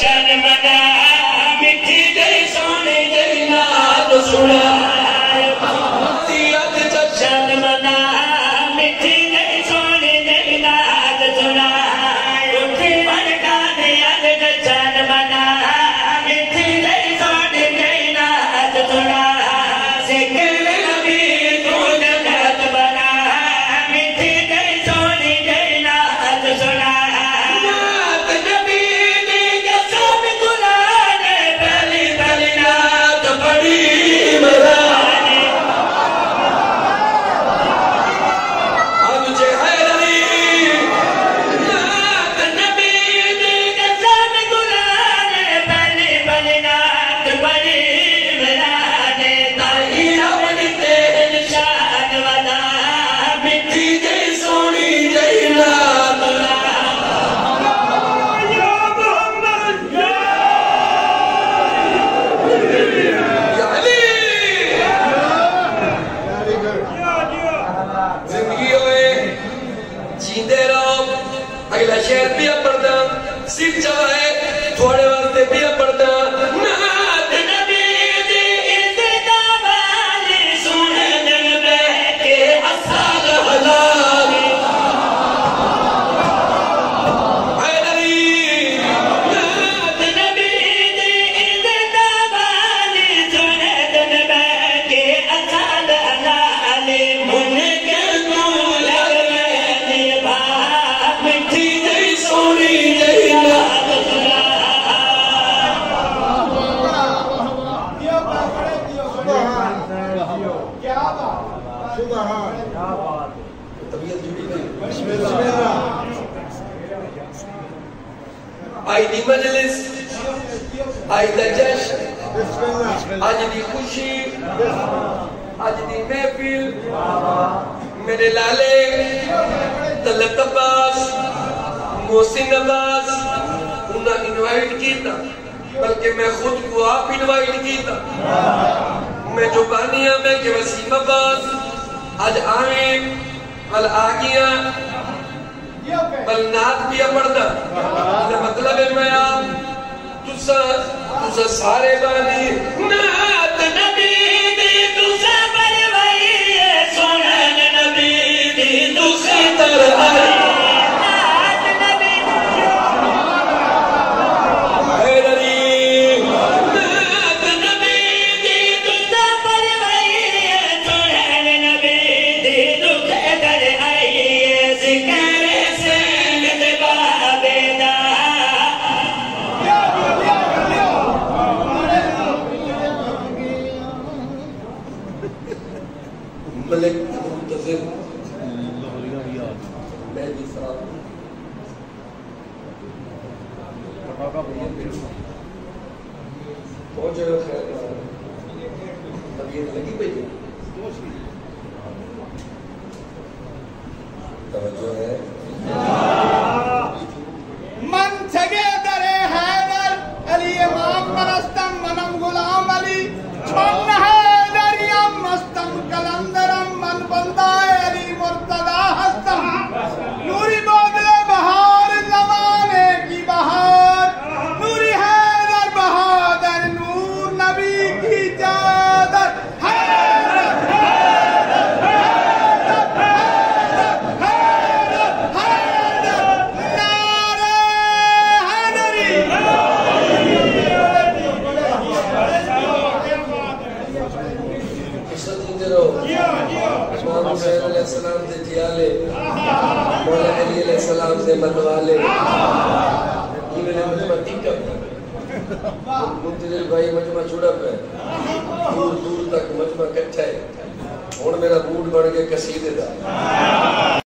جشن منا مٹھی گئی سونے گئی نات سنا سیرت جشن منا مٹھی گئی سونے گئی نات سنا اٹھی بڑکا دیا جشن منا مٹھی گئی سونے گئی نات سنا ذکر نبی تو جنت بنا مٹھی گئی سونے گئی نات سنا اگلا شہر پیا پڑھتا صرف چاہے تھوڑے واسطے پیا پڑھتا نات نبی دی عزت والی سنے دن بہ کے اصحاب حلالی حیدری نات نبی دی عزت والی سنے دن بہ کے اصحاب حلالی من کر تو لگ میں بھا مٹھی سونی جینا آئی دی مجلس آئی دا جشن آج دی خوشی آج دی محفل میرے لالے طلعت عباس محسن عباس انہاں انوائٹ کیتا بلکہ میں خود کو آپ انوائٹ کیتا میں جو بانیاں میں کہ وسیم عباس آج آئیں بل آگیاں بل نات بھی پڑھتا مطلب ہے میں آپ تُسا سارے بانی نات نبی دی تُسا بلوائی سنن نبی دی تُسا تر آئی ملک منتظر مہدی صاحب پہنچے ہوئے خیر طبیعت لگی پہی توجہ ہے من چھگے در حیدر علی امام پرستم منم غلام علی چھوڑ حیدر یم مستم کلندرم من بندہ علی مرتضی ہستم نوری بادل بہار زمانے کی بہار نوری حیدر بہادر نور نبی کی چادر حیدر حیدر حیدر حیدر حیدر نعرہ حیدری امام حسین علیہ السلام دے جیالے مولا علی علیہ السلام دے منوالے یہ میں نے مجمع ٹکا منتظر بھائی مجمع چھوڑا پہ دور دور تک مجمع کٹھا ہے اور میرا موڈ بڑھ گئے قصیدے دا